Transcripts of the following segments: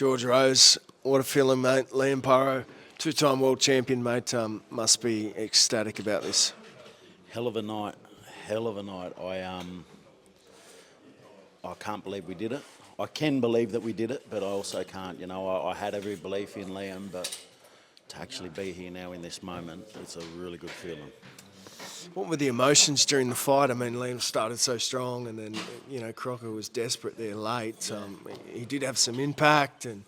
George Rose, what a feeling, mate. Liam Paro, two-time world champion, mate, must be ecstatic about this. Hell of a night. Hell of a night. I can't believe we did it. I can believe that we did it, but I also can't. You know, I had every belief in Liam, but to actually be here now in this moment, it's a really good feeling. What were the emotions during the fight? I mean, Liam started so strong, and then, Crocker was desperate there late. He did have some impact and,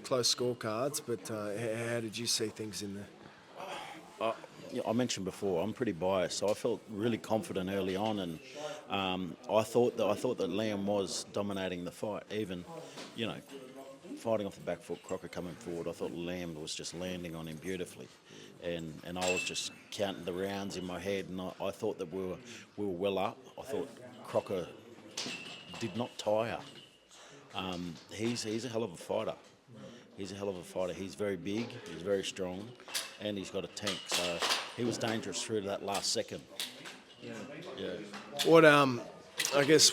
close scorecards, but how did you see things in there? I mentioned before, I'm pretty biased, so I felt really confident early on, and I thought that Liam was dominating the fight. Even, fighting off the back foot, Crocker coming forward, I thought Liam was just landing on him beautifully, and I was just counting the rounds in my head, and I thought that we were well up. I thought Crocker did not tire. He's a hell of a fighter. He's a hell of a fighter. He's very big, he's very strong, and he's got a tank. So he was dangerous through to that last second. Yeah. What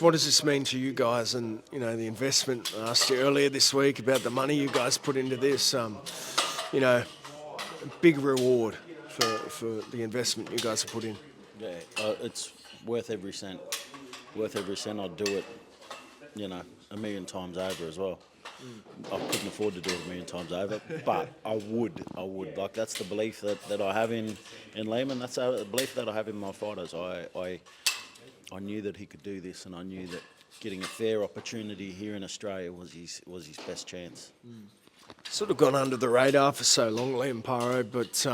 what does this mean to you guys and, the investment? I asked you earlier this week about the money you guys put into this. Big reward for the investment you guys have put in. Yeah, it's worth every cent. Worth every cent. I'd do it, a million times over as well. I couldn't afford to do it a million times over, but I would. Like, that's the belief that I have in Liam, and that's the belief that I have in my fighters. I knew that he could do this, and I knew that getting a fair opportunity here in Australia was his best chance. Sort of gone under the radar for so long, Liam Paro, but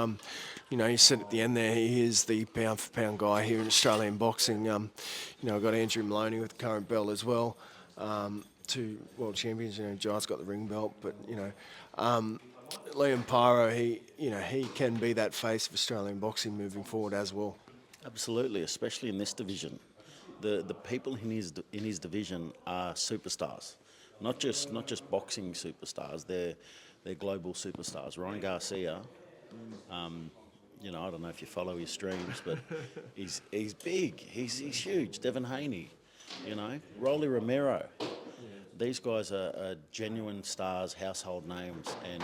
you said at the end there he is the pound for pound guy here in Australian boxing. I've got Andrew Maloney with the current belt as well. Two world champions. Jai's got the ring belt, but Liam Paro, he can be that face of Australian boxing moving forward as well. Absolutely, especially in this division. The people in his division are superstars, not just boxing superstars. They're global superstars. Ryan Garcia, I don't know if you follow his streams, but he's big. He's huge. Devin Haney, Rolly Romero. These guys are genuine stars, household names, and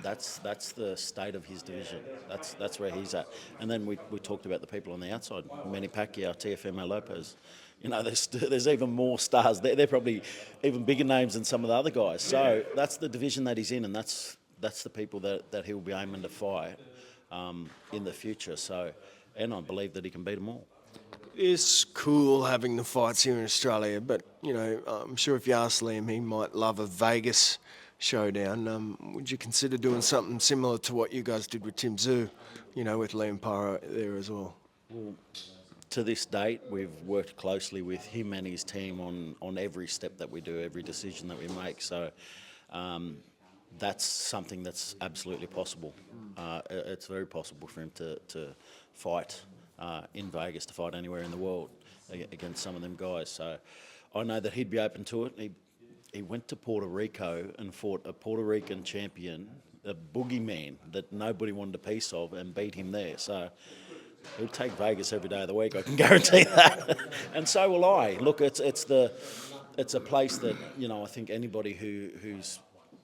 that's the state of his division. That's where he's at. And then we talked about the people on the outside: Manny Pacquiao, TFMO Lopez. There's even more stars. They're probably even bigger names than some of the other guys. So that's the division that he's in, and that's the people that he'll be aiming to fight in the future. So, and I believe that he can beat them all. It's cool having the fights here in Australia, but I'm sure if you ask Liam, he might love a Vegas showdown. Would you consider doing something similar to what you guys did with Tim Tszyu, with Liam Paro there as well? Well, to this date, we've worked closely with him and his team on every step that we do, every decision that we make. So that's something that's absolutely possible. It's very possible for him to fight in Vegas, to fight anywhere in the world against some of them guys. So I know that he'd be open to it. He went to Puerto Rico and fought a Puerto Rican champion, a boogeyman that nobody wanted a piece of, and beat him there. So he'll take Vegas every day of the week, I can guarantee that. And so will I. Look, it's a place that, I think anybody who's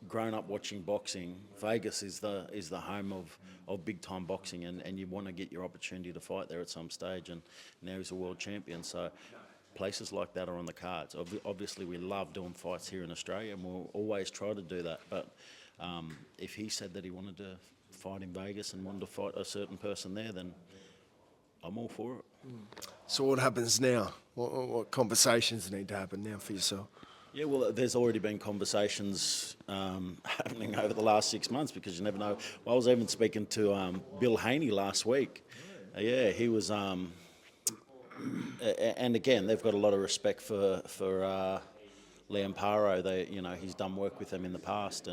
grown up watching boxing, Vegas is the home of big time boxing, and you want to get your opportunity to fight there at some stage, and now he's a world champion. So places like that are on the cards. Obviously we love doing fights here in Australia, and we'll always try to do that, but if he said that he wanted to fight in Vegas and wanted to fight a certain person there, then I'm all for it. So what happens now? What conversations need to happen now for yourself? Yeah, well, there's already been conversations happening over the last 6 months, because you never know. Well, I was even speaking to Bill Haney last week. Yeah, he was, and again, they've got a lot of respect for Liam Paro. He's done work with them in the past,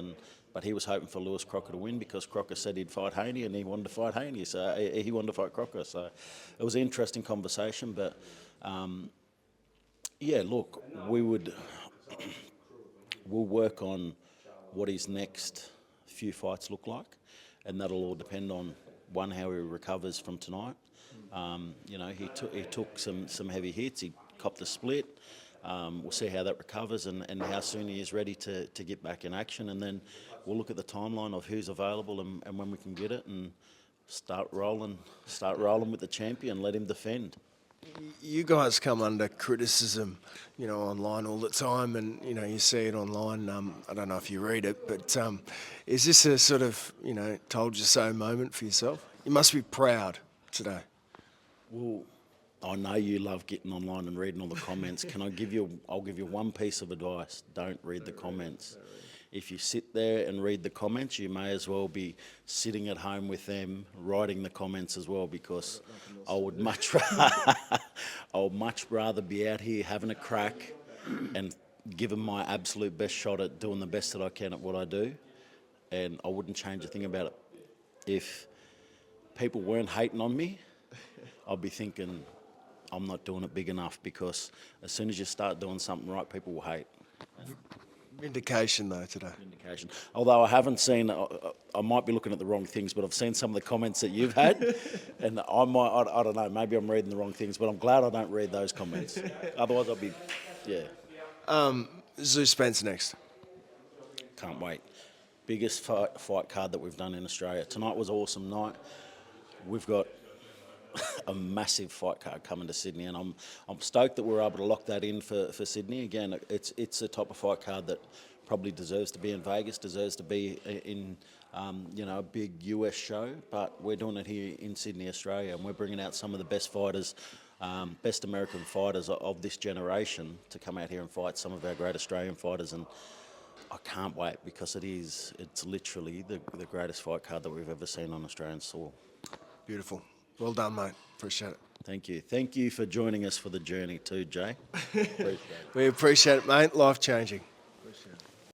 but he was hoping for Lewis Crocker to win, because Crocker said he'd fight Haney, and he wanted to fight Haney, so he wanted to fight Crocker. So it was an interesting conversation, but yeah, look, we'll work on what his next few fights look like, and that'll all depend on, one, how he recovers from tonight. He took some heavy hits. He copped a split. We'll see how that recovers and how soon he is ready to get back in action, and then we'll look at the timeline of who's available and when we can get it, and start rolling with the champion. Let him defend. You guys come under criticism, online all the time, and you see it online. I don't know if you read it, but is this a sort of told you so moment for yourself? You must be proud today. Well, I know you love getting online and reading all the comments. I'll give you one piece of advice. Don't read the comments. If you sit there and read the comments, you may as well be sitting at home with them, writing the comments as well, because I would much rather be out here having a crack and giving my absolute best shot at doing the best that I can at what I do, and I wouldn't change a thing about it. If people weren't hating on me, I'd be thinking I'm not doing it big enough, because as soon as you start doing something right, people will hate. Vindication though today. Vindication. Although I haven't seen, I might be looking at the wrong things, but I've seen some of the comments that you've had, and I don't know, maybe I'm reading the wrong things, but I'm glad I don't read those comments. Otherwise I'll be, Zoo Spence next. Can't wait. Biggest fight card that we've done in Australia. Tonight was an awesome night. We've got a massive fight card coming to Sydney, and I'm stoked that we're able to lock that in for Sydney. Again, it's a type of fight card that probably deserves to be in Vegas, deserves to be in a big US show, but we're doing it here in Sydney, Australia, and we're bringing out some of the best fighters, best American fighters of this generation to come out here and fight some of our great Australian fighters, and I can't wait, because it's literally the greatest fight card that we've ever seen on Australian soil. Beautiful. Well done, mate. Appreciate it. Thank you. Thank you for joining us for the journey too, Jay. Appreciate it. We appreciate it, mate. Life-changing.